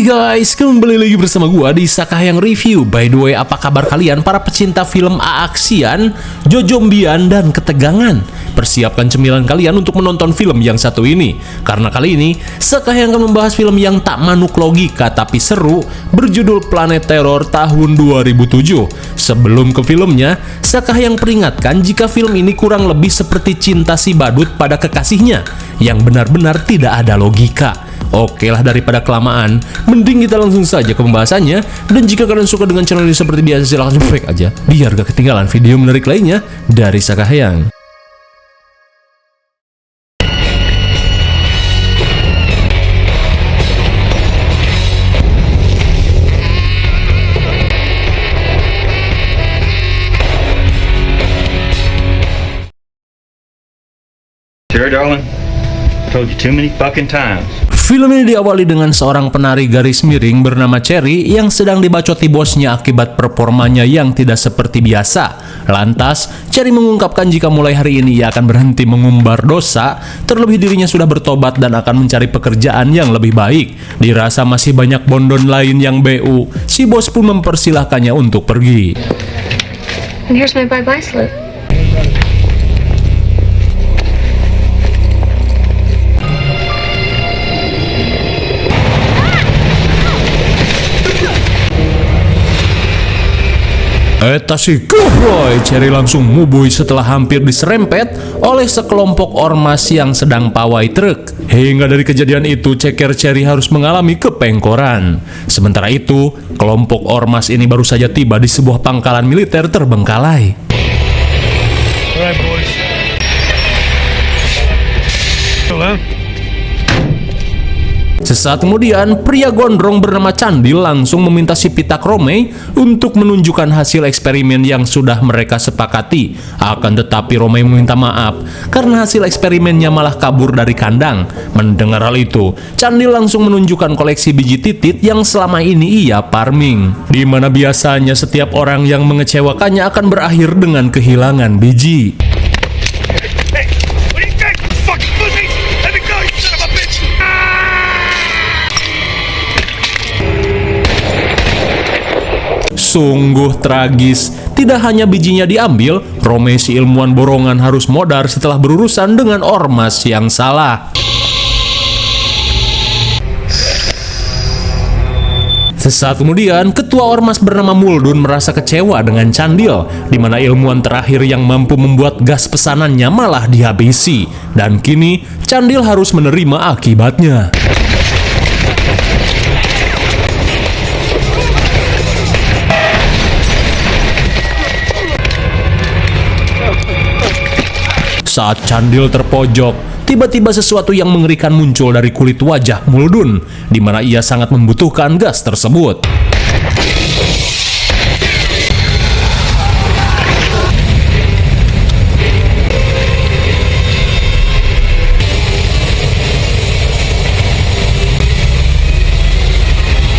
Guys, kembali lagi bersama gua di Sakahayang Review. By the way, apa kabar kalian para pecinta film aaksian, jojombian, dan ketegangan? Persiapkan cemilan kalian untuk menonton film yang satu ini. Karena kali ini, Sakahayang akan membahas film yang tak manuk logika tapi seru, berjudul Planet Terror tahun 2007. Sebelum ke filmnya, Sakahayang peringatkan jika film ini kurang lebih seperti cinta si badut pada kekasihnya, yang benar-benar tidak ada logika. Oke lah, daripada kelamaan, mending kita langsung saja ke pembahasannya. Dan jika kalian suka dengan channel ini seperti biasa, silahkan subscribe aja biar gak ketinggalan video menarik lainnya dari Sakahayang. Sure, darling. Told you too many fucking times. Film ini diawali dengan seorang penari garis miring bernama Cherry yang sedang dibacoti bosnya akibat performanya yang tidak seperti biasa. Lantas, Cherry mengungkapkan jika mulai hari ini ia akan berhenti mengumbar dosa, terlebih dirinya sudah bertobat dan akan mencari pekerjaan yang lebih baik. Dirasa masih banyak bondon lain yang BU, si bos pun mempersilahkannya untuk pergi. And here's my bye-bye slip. Eta si Gohroy, Cherry langsung mubui setelah hampir diserempet oleh sekelompok ormas yang sedang pawai truk. Hingga dari kejadian itu, ceker Cherry harus mengalami kepengkoran. Sementara itu, kelompok ormas ini baru saja tiba di sebuah pangkalan militer terbengkalai. Alright, boys. Hello? Sesaat kemudian, pria gondrong bernama Candil langsung meminta si Pitak Romey untuk menunjukkan hasil eksperimen yang sudah mereka sepakati. Akan tetapi Romey meminta maaf karena hasil eksperimennya malah kabur dari kandang. Mendengar hal itu, Candil langsung menunjukkan koleksi biji titit yang selama ini ia farming, di mana biasanya setiap orang yang mengecewakannya akan berakhir dengan kehilangan biji. Hey, what do you think? Fucking pussy! Let me go, you son of a bitch! Sungguh tragis, tidak hanya bijinya diambil, Romey si ilmuwan borongan harus modar setelah berurusan dengan ormas yang salah. Sesaat kemudian, ketua ormas bernama Muldun merasa kecewa dengan Candil, di mana ilmuwan terakhir yang mampu membuat gas pesanannya malah dihabisi. Dan kini, Candil harus menerima akibatnya. Saat Candil terpojok, tiba-tiba sesuatu yang mengerikan muncul dari kulit wajah Muldun, di mana ia sangat membutuhkan gas tersebut.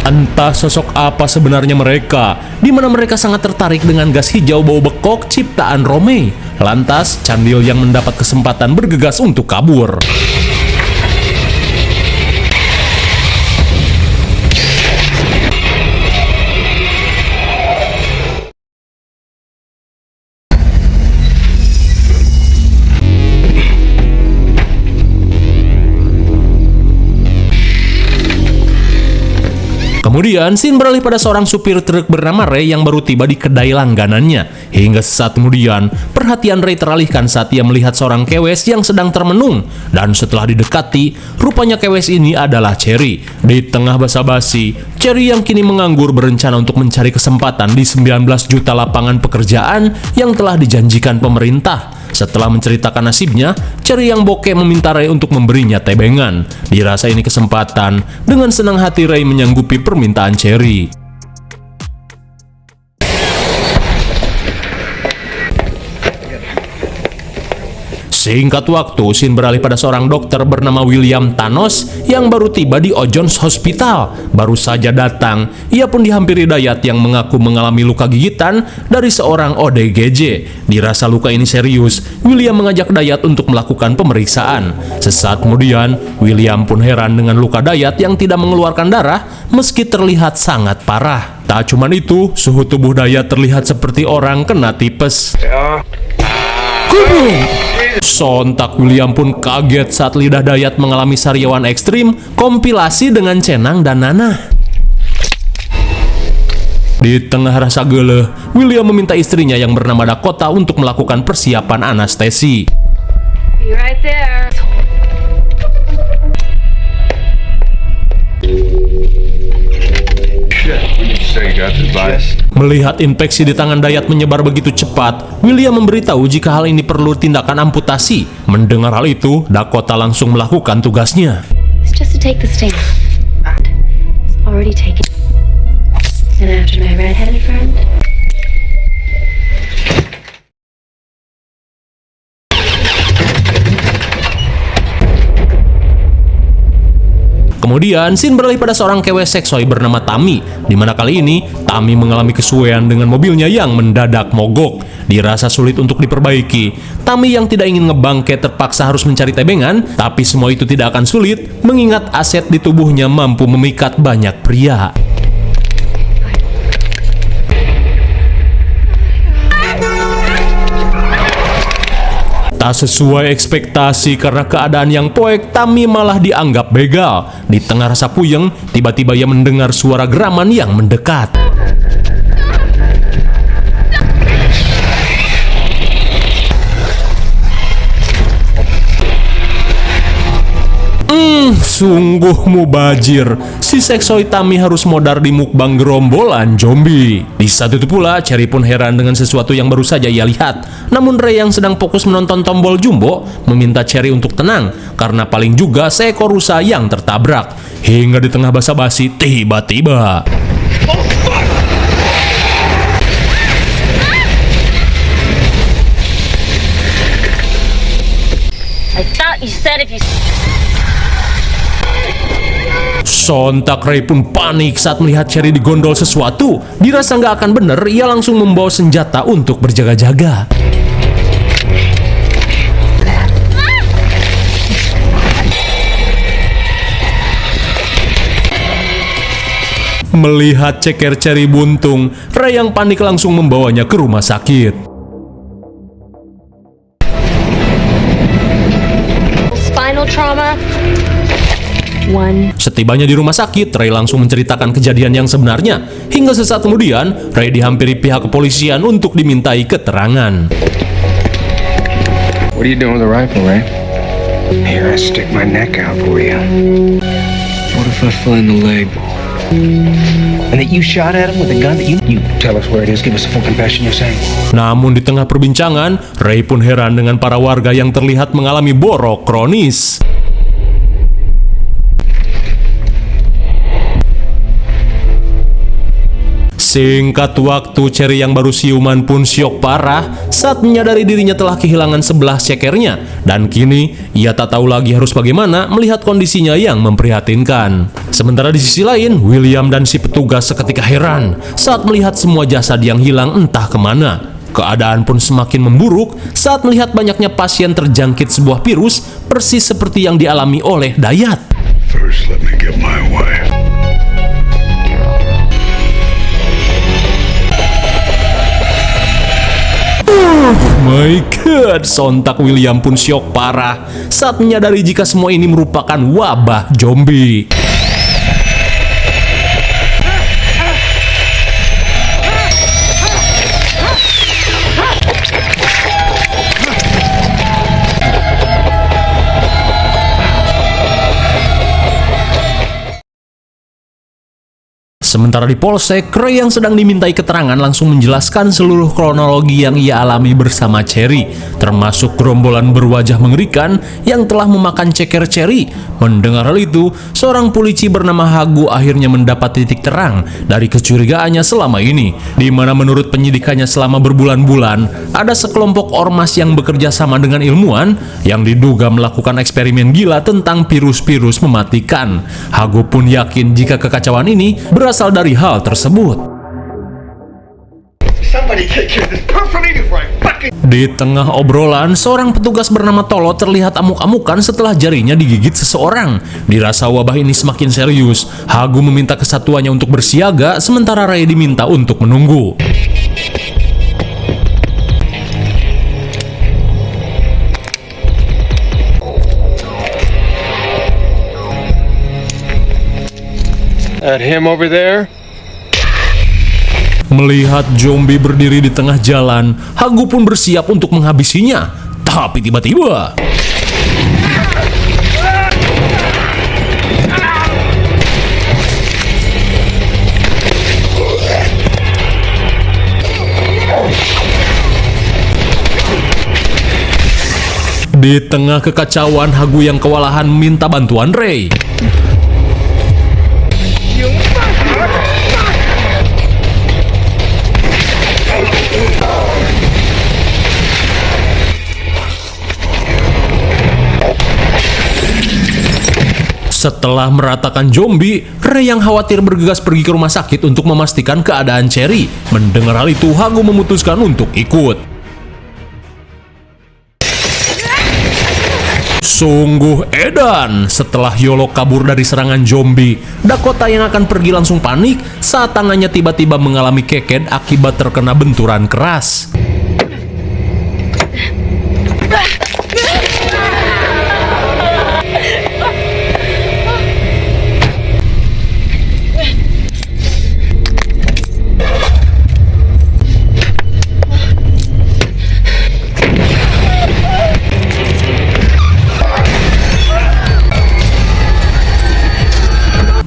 Entah sosok apa sebenarnya mereka, di mana mereka sangat tertarik dengan gas hijau bau bekok ciptaan Romey. Lantas, Candil yang mendapat kesempatan bergegas untuk kabur. Kemudian, scene beralih pada seorang supir truk bernama Ray yang baru tiba di kedai langganannya. Hingga sesaat kemudian, perhatian Ray teralihkan saat ia melihat seorang kewes yang sedang termenung. Dan setelah didekati, rupanya kewes ini adalah Cherry. Di tengah basa-basi, Cherry yang kini menganggur berencana untuk mencari kesempatan di 19 juta lapangan pekerjaan yang telah dijanjikan pemerintah. Setelah menceritakan nasibnya, Cherry yang bokeh meminta Ray untuk memberinya tebengan. Dirasa ini kesempatan, dengan senang hati Ray menyanggupi permintaan Cherry. Singkat waktu, scene beralih pada seorang dokter bernama William Thanos yang baru tiba di Ojones Hospital. Baru saja datang, ia pun dihampiri Dayat yang mengaku mengalami luka gigitan dari seorang ODGJ. Dirasa luka ini serius, William mengajak Dayat untuk melakukan pemeriksaan. Sesaat kemudian, William pun heran dengan luka Dayat yang tidak mengeluarkan darah meski terlihat sangat parah. Tak cuma itu, suhu tubuh Dayat terlihat seperti orang kena tipes. Sontak William pun kaget saat lidah Dayat mengalami sariawan ekstrim, kompilasi dengan Cenang dan Nanah. Di tengah rasa geleh, William meminta istrinya yang bernama Dakota untuk melakukan persiapan anestesi. Be right there. Melihat infeksi di tangan Dayat menyebar begitu cepat, William memberitahu jika hal ini perlu tindakan amputasi. Mendengar hal itu, Dakota langsung melakukan tugasnya. It's just to take the sting. It's already taken. And after my red-headed friend. Kemudian, scene beralih pada seorang kewe seksoi bernama Tammy, di mana kali ini Tammy mengalami kesuaian dengan mobilnya yang mendadak mogok. Dirasa sulit untuk diperbaiki, Tammy yang tidak ingin ngebangke terpaksa harus mencari tebengan, tapi semua itu tidak akan sulit mengingat aset di tubuhnya mampu memikat banyak pria. Tak sesuai ekspektasi karena keadaan yang poek, Tammy malah dianggap begal. Di tengah rasa puyeng, tiba-tiba ia mendengar suara geraman yang mendekat. Sungguh mubazir. Si seksoi Tammy harus modar di mukbang gerombolan zombie. Di saat itu pula, Cherry pun heran dengan sesuatu yang baru saja ia lihat. Namun Ray yang sedang fokus menonton tombol jumbo meminta Cherry untuk tenang karena paling juga seekor rusa yang tertabrak. Hingga di tengah basa-basi, tiba-tiba I thought you said if you... sontak Ray pun panik saat melihat Cherry digondol sesuatu. Dirasa nggak akan bener, ia langsung membawa senjata untuk berjaga-jaga. Melihat ceker Cherry buntung, Ray yang panik langsung membawanya ke rumah sakit. Spinal trauma. Setibanya di rumah sakit, Ray langsung menceritakan kejadian yang sebenarnya. Hingga sesaat kemudian, Ray dihampiri pihak kepolisian untuk dimintai keterangan. What are you doing with the rifle, Ray? Here, I stick my neck out for you. What if I find the leg? And that you shot at him with a gun that you tell us where it is, give us a full confession, you're saying? Namun di tengah perbincangan, Ray pun heran dengan para warga yang terlihat mengalami borok kronis. Singkat waktu, Cherry yang baru siuman pun syok parah saat menyadari dirinya telah kehilangan sebelah cekernya. Dan kini, ia tak tahu lagi harus bagaimana melihat kondisinya yang memprihatinkan. Sementara di sisi lain, William dan si petugas seketika heran saat melihat semua jasad yang hilang entah kemana. Keadaan pun semakin memburuk saat melihat banyaknya pasien terjangkit sebuah virus persis seperti yang dialami oleh Dayat. First, let me get my wife. My God, sontak William pun syok parah saat menyadari jika semua ini merupakan wabah zombie. Sementara di Polsek, Ray yang sedang dimintai keterangan langsung menjelaskan seluruh kronologi yang ia alami bersama Cherry, termasuk gerombolan berwajah mengerikan yang telah memakan ceker Cherry. Mendengar hal itu, seorang polisi bernama Hagu akhirnya mendapat titik terang dari kecurigaannya selama ini, di mana menurut penyidikannya selama berbulan-bulan, ada sekelompok ormas yang bekerja sama dengan ilmuwan yang diduga melakukan eksperimen gila tentang virus-virus mematikan. Hagu pun yakin jika kekacauan ini berasal dari hal tersebut. Somebody take care of this person before I fucking... Di tengah obrolan, seorang petugas bernama Tolo terlihat amuk-amukan setelah jarinya digigit seseorang. Dirasa wabah ini semakin serius, Hagu meminta kesatuannya untuk bersiaga, sementara Ray diminta untuk menunggu. That him over there? Melihat zombie berdiri di tengah jalan, Hagu pun bersiap untuk menghabisinya. Tapi tiba-tiba di tengah kekacauan, Hagu yang kewalahan minta bantuan Ray. Setelah meratakan zombie, Ray yang khawatir bergegas pergi ke rumah sakit untuk memastikan keadaan Cherry. Mendengar hal itu, Hagu memutuskan untuk ikut. Sungguh edan, setelah Yolo kabur dari serangan zombie, Dakota yang akan pergi langsung panik saat tangannya tiba-tiba mengalami keket akibat terkena benturan keras.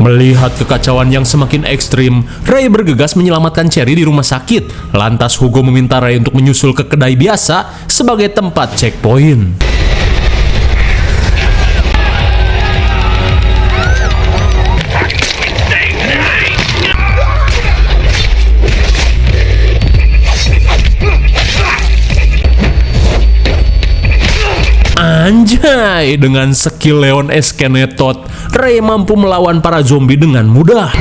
Melihat kekacauan yang semakin ekstrim, Ray bergegas menyelamatkan Cherry di rumah sakit. Lantas Hugo meminta Ray untuk menyusul ke kedai biasa sebagai tempat checkpoint. Anjay, dengan skill Leon S. Kennetot, Ray mampu melawan para zombie dengan mudah.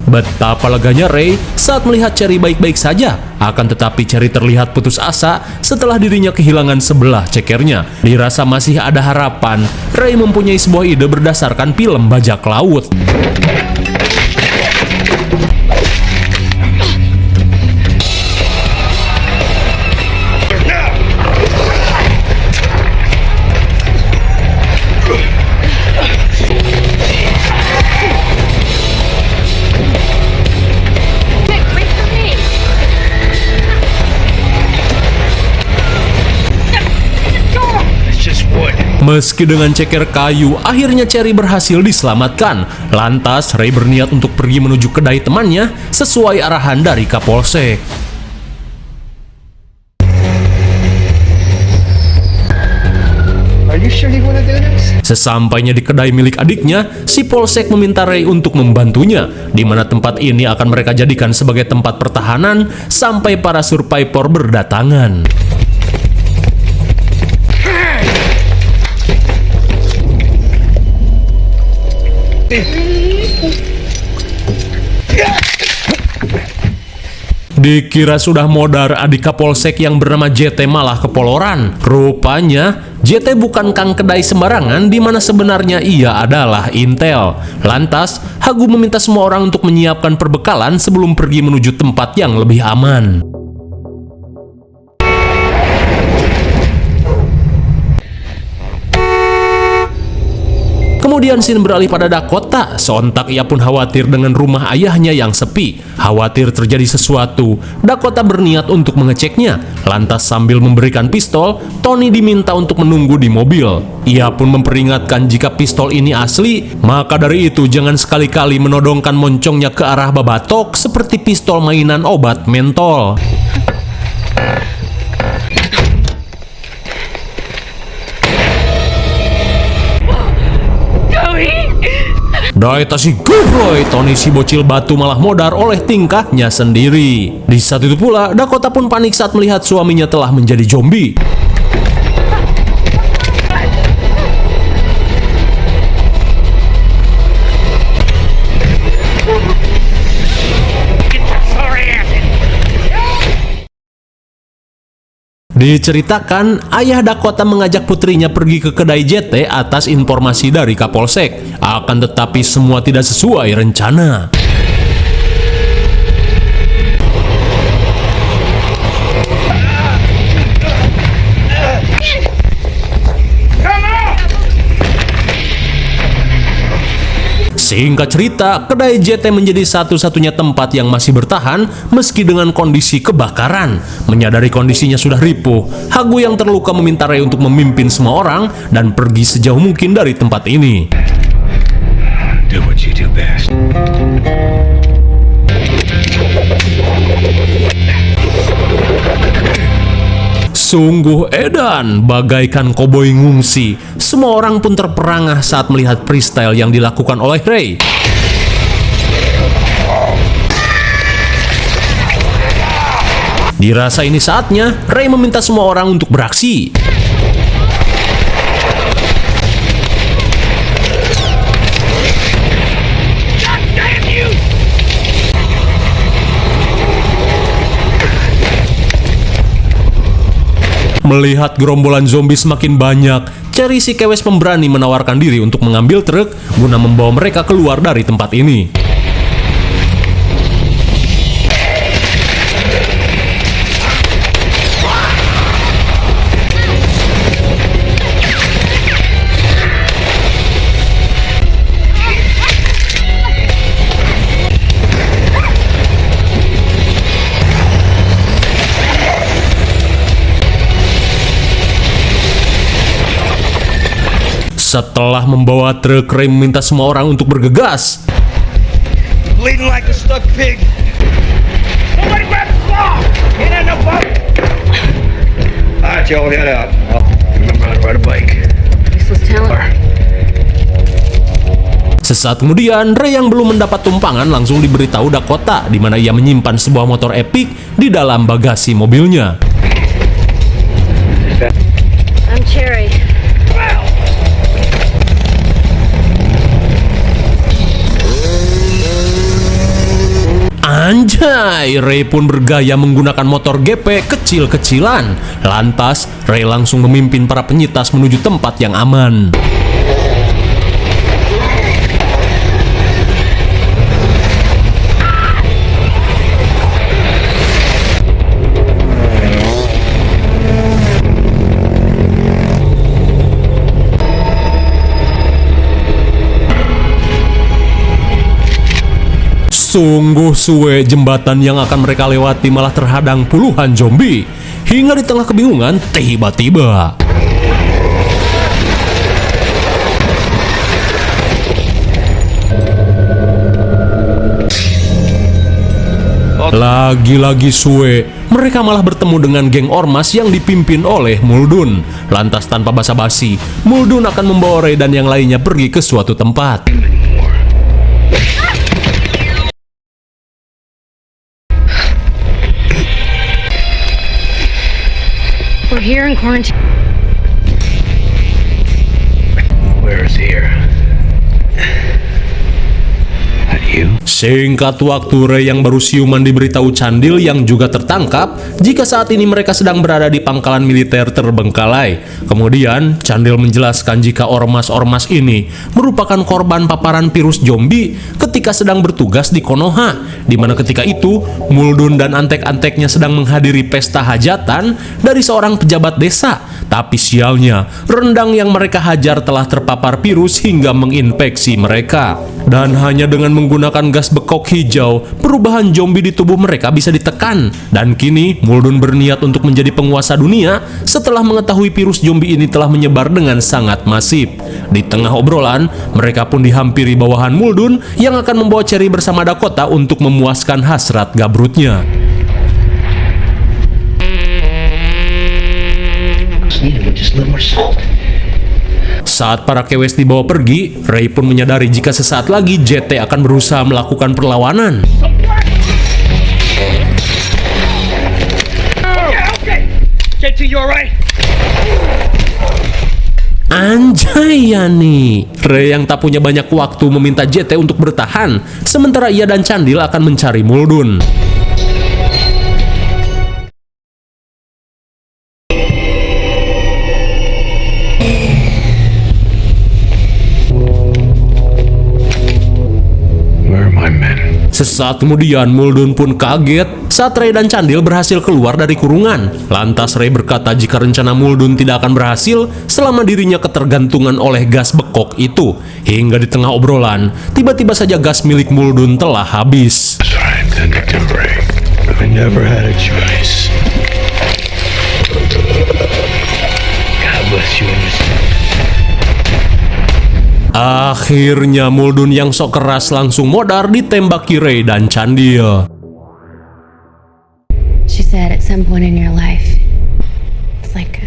Betapa leganya Ray saat melihat Cherry baik-baik saja. Akan tetapi Cherry terlihat putus asa setelah dirinya kehilangan sebelah cekernya. Dirasa masih ada harapan, Ray mempunyai sebuah ide berdasarkan film bajak laut. Meski dengan ceker kayu, akhirnya Cherry berhasil diselamatkan. Lantas, Ray berniat untuk pergi menuju kedai temannya sesuai arahan dari Kapolsek. Are you sure you want to do this? Sesampainya di kedai milik adiknya, si Polsek meminta Ray untuk membantunya, di mana tempat ini akan mereka jadikan sebagai tempat pertahanan sampai para survivor berdatangan. Dikira sudah modar, adik Kapolsek yang bernama JT malah kepoloran. Rupanya JT bukan kang kedai sembarangan, di mana sebenarnya ia adalah intel. Lantas Hagu meminta semua orang untuk menyiapkan perbekalan sebelum pergi menuju tempat yang lebih aman. Kemudian scene beralih pada Dakota. Sontak ia pun khawatir dengan rumah ayahnya yang sepi. Khawatir terjadi sesuatu. Dakota berniat untuk mengeceknya. Lantas sambil memberikan pistol, Tony diminta untuk menunggu di mobil. Ia pun memperingatkan jika pistol ini asli, maka dari itu jangan sekali-kali menodongkan moncongnya ke arah babatok seperti pistol mainan obat mentol. Daita si gobloy, Tony si bocil batu malah modar oleh tingkahnya sendiri. Di saat itu pula, Dakota pun panik saat melihat suaminya telah menjadi zombie. Diceritakan, ayah Dakota mengajak putrinya pergi ke kedai JT atas informasi dari Kapolsek. Akan tetapi semua tidak sesuai rencana. Singkat cerita, kedai JT menjadi satu-satunya tempat yang masih bertahan meski dengan kondisi kebakaran. Menyadari kondisinya sudah ripuh, Hagu yang terluka meminta Ray untuk memimpin semua orang dan pergi sejauh mungkin dari tempat ini. Do what you do best. Sungguh edan, bagaikan koboi ngungsi. Semua orang pun terperangah saat melihat freestyle yang dilakukan oleh Ray. Dirasa ini saatnya, Ray meminta semua orang untuk beraksi. Melihat gerombolan zombie semakin banyak, Cherry si kewes pemberani menawarkan diri untuk mengambil truk guna membawa mereka keluar dari tempat ini. Setelah membawa truk, Ray meminta semua orang untuk bergegas. Bleeding like a stuck pig. Somebody grab the claw! Get in the boat! Alright, y'all head out. Remember how to ride a bike. Useless talent. Sesaat kemudian, Ray yang belum mendapat tumpangan langsung diberitahu Dakota di mana ia menyimpan sebuah motor epic di dalam bagasi mobilnya. I'm Cherry. Anjay, Ray pun bergaya menggunakan motor GP kecil-kecilan. Lantas, Ray langsung memimpin para penyitas menuju tempat yang aman. Sungguh suwe, jembatan yang akan mereka lewati malah terhadang puluhan zombie. Hingga di tengah kebingungan, tiba-tiba lagi-lagi suwe, mereka malah bertemu dengan geng ormas yang dipimpin oleh Muldoon. Lantas tanpa basa-basi, Muldoon akan membawa Ray dan yang lainnya pergi ke suatu tempat. We're here in quarantine. Where is here? That you? Singkat waktu, Ray yang baru siuman diberitahu Candil yang juga tertangkap jika saat ini mereka sedang berada di pangkalan militer terbengkalai. Kemudian, Candil menjelaskan jika ormas-ormas ini merupakan korban paparan virus zombie ketika sedang bertugas di Konoha, di mana ketika itu Muldoon dan antek-anteknya sedang menghadiri pesta hajatan dari seorang pejabat desa. Tapi sialnya, rendang yang mereka hajar telah terpapar virus hingga menginfeksi mereka. Dan hanya dengan menggunakan gas bekok hijau, perubahan zombie di tubuh mereka bisa ditekan. Dan kini, Muldoon berniat untuk menjadi penguasa dunia setelah mengetahui virus zombie ini telah menyebar dengan sangat masif. Di tengah obrolan, mereka pun dihampiri bawahan Muldoon yang akan membawa Cherry bersama Dakota untuk memuaskan hasrat gabrutnya. Saat para kewes dibawa pergi, Ray pun menyadari jika sesaat lagi JT akan berusaha melakukan perlawanan. JT, you alright? Anjay ya nih, Ray yang tak punya banyak waktu meminta JT untuk bertahan, sementara ia dan Candil akan mencari Muldoon. Sesaat kemudian, Muldoon pun kaget saat Ray dan Candil berhasil keluar dari kurungan. Lantas Ray berkata jika rencana Muldoon tidak akan berhasil selama dirinya ketergantungan oleh gas bekok itu. Hingga di tengah obrolan, tiba-tiba saja gas milik Muldoon telah habis. Akhirnya Muldoon yang sok keras langsung modar ditembaki Ray dan Candil. She said at some point in your life, it's like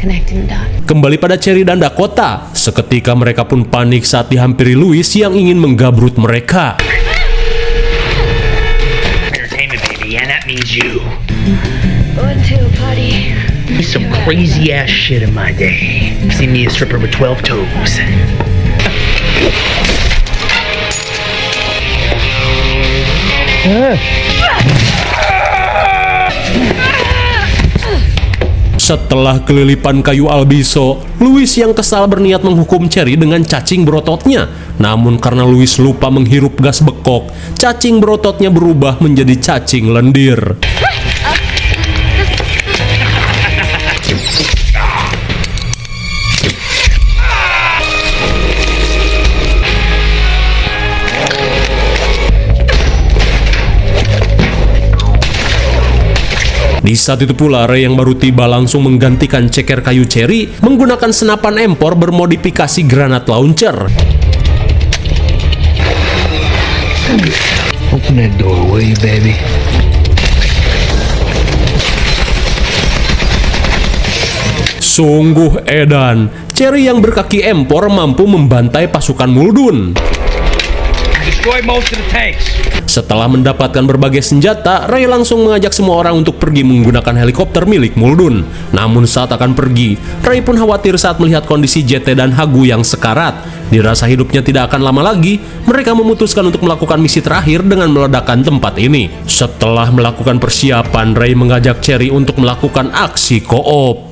connecting the dots. Kembali pada Cherry dan Dakota, seketika mereka pun panik saat dihampiri Louis yang ingin menggabrut mereka. Entertainment, baby, and that means you. Going to a party. Some crazy ass shit in my day. See me a stripper with 12 toes. Setelah kelilipan kayu albiso, Louis yang kesal berniat menghukum Cherry dengan cacing berototnya. Namun karena Louis lupa menghirup gas bekok, cacing berototnya berubah menjadi cacing lendir. Di saat itu pula, Ray yang baru tiba langsung menggantikan ceker kayu Cherry menggunakan senapan empor bermodifikasi granat launcher. Open that door, will you, baby? Sungguh edan, Cherry yang berkaki empor mampu membantai pasukan Muldoon. Destroy most of the tanks. Setelah mendapatkan berbagai senjata, Ray langsung mengajak semua orang untuk pergi menggunakan helikopter milik Muldoon. Namun saat akan pergi, Ray pun khawatir saat melihat kondisi JT dan Hagu yang sekarat. Dirasa hidupnya tidak akan lama lagi, mereka memutuskan untuk melakukan misi terakhir dengan meledakkan tempat ini. Setelah melakukan persiapan, Ray mengajak Cherry untuk melakukan aksi co-op.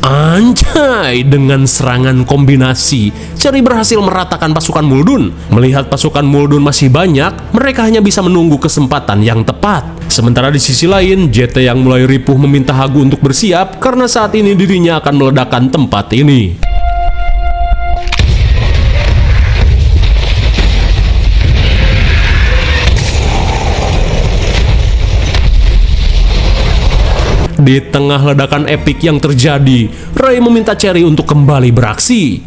Anjay, dengan serangan kombinasi, Cherry berhasil meratakan pasukan Muldoon. Melihat pasukan Muldoon masih banyak, mereka hanya bisa menunggu kesempatan yang tepat. Sementara di sisi lain, JT yang mulai ripuh meminta Hagu untuk bersiap karena saat ini dirinya akan meledakkan tempat ini. Di tengah ledakan epik yang terjadi, Ray meminta Cherry untuk kembali beraksi.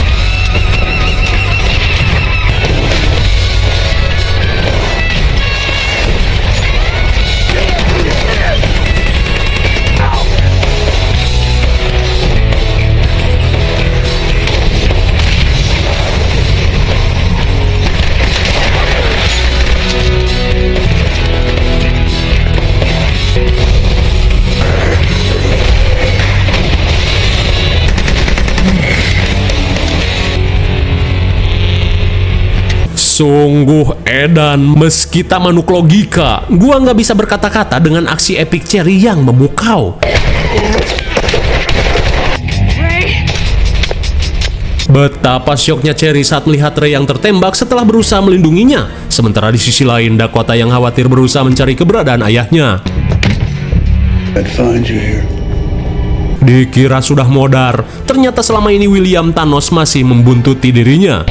Sungguh edan, meski tak manuk logika, gua nggak bisa berkata-kata dengan aksi epik Cherry yang memukau. Betapa syoknya Cherry saat melihat Ray yang tertembak setelah berusaha melindunginya. Sementara di sisi lain, Dakota yang khawatir berusaha mencari keberadaan ayahnya. I'd find you here. Dikira sudah modar, ternyata selama ini William Thanos masih membuntuti dirinya.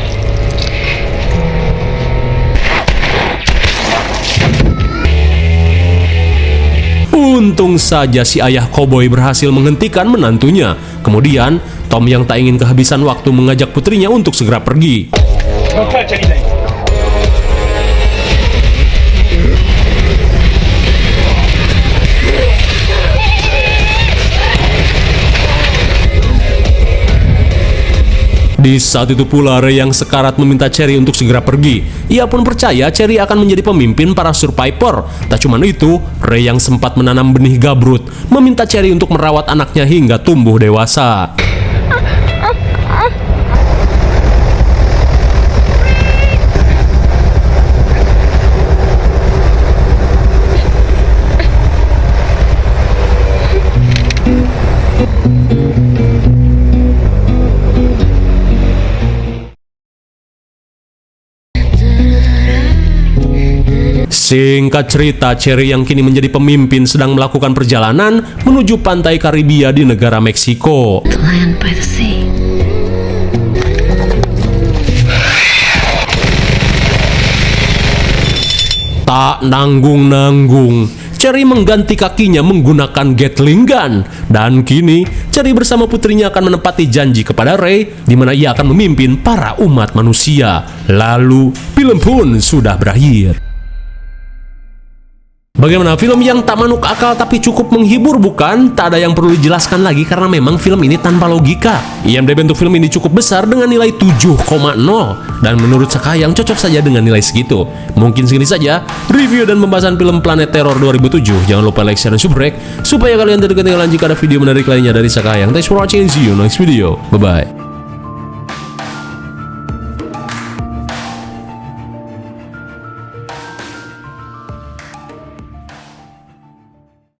Untung saja si ayah koboi berhasil menghentikan menantunya. Kemudian, Tom yang tak ingin kehabisan waktu mengajak putrinya untuk segera pergi. Don't touch anything. Di saat itu pula Ray yang sekarat meminta Cherry untuk segera pergi. Ia pun percaya Cherry akan menjadi pemimpin para survivor. Tak cuma itu, Ray yang sempat menanam benih gabrut meminta Cherry untuk merawat anaknya hingga tumbuh dewasa. Singkat cerita, Cherry yang kini menjadi pemimpin sedang melakukan perjalanan menuju pantai Karibia di negara Meksiko. The land by the sea. Tak nanggung-nanggung, Cherry mengganti kakinya menggunakan Gatling gun. Dan kini, Cherry bersama putrinya akan menepati janji kepada Ray di mana ia akan memimpin para umat manusia. Lalu, film pun sudah berakhir. Bagaimana, film yang tak manuk akal tapi cukup menghibur bukan? Tak ada yang perlu dijelaskan lagi karena memang film ini tanpa logika. IMDb untuk film ini cukup besar dengan nilai 7,0 dan menurut Sakayang cocok saja dengan nilai segitu. Mungkin segini saja review dan pembahasan film Planet Terror 2007. Jangan lupa like, share, dan subscribe supaya kalian tidak ketinggalan jika ada video menarik lainnya dari Sakayang. Thanks for watching and see you next video. Bye bye.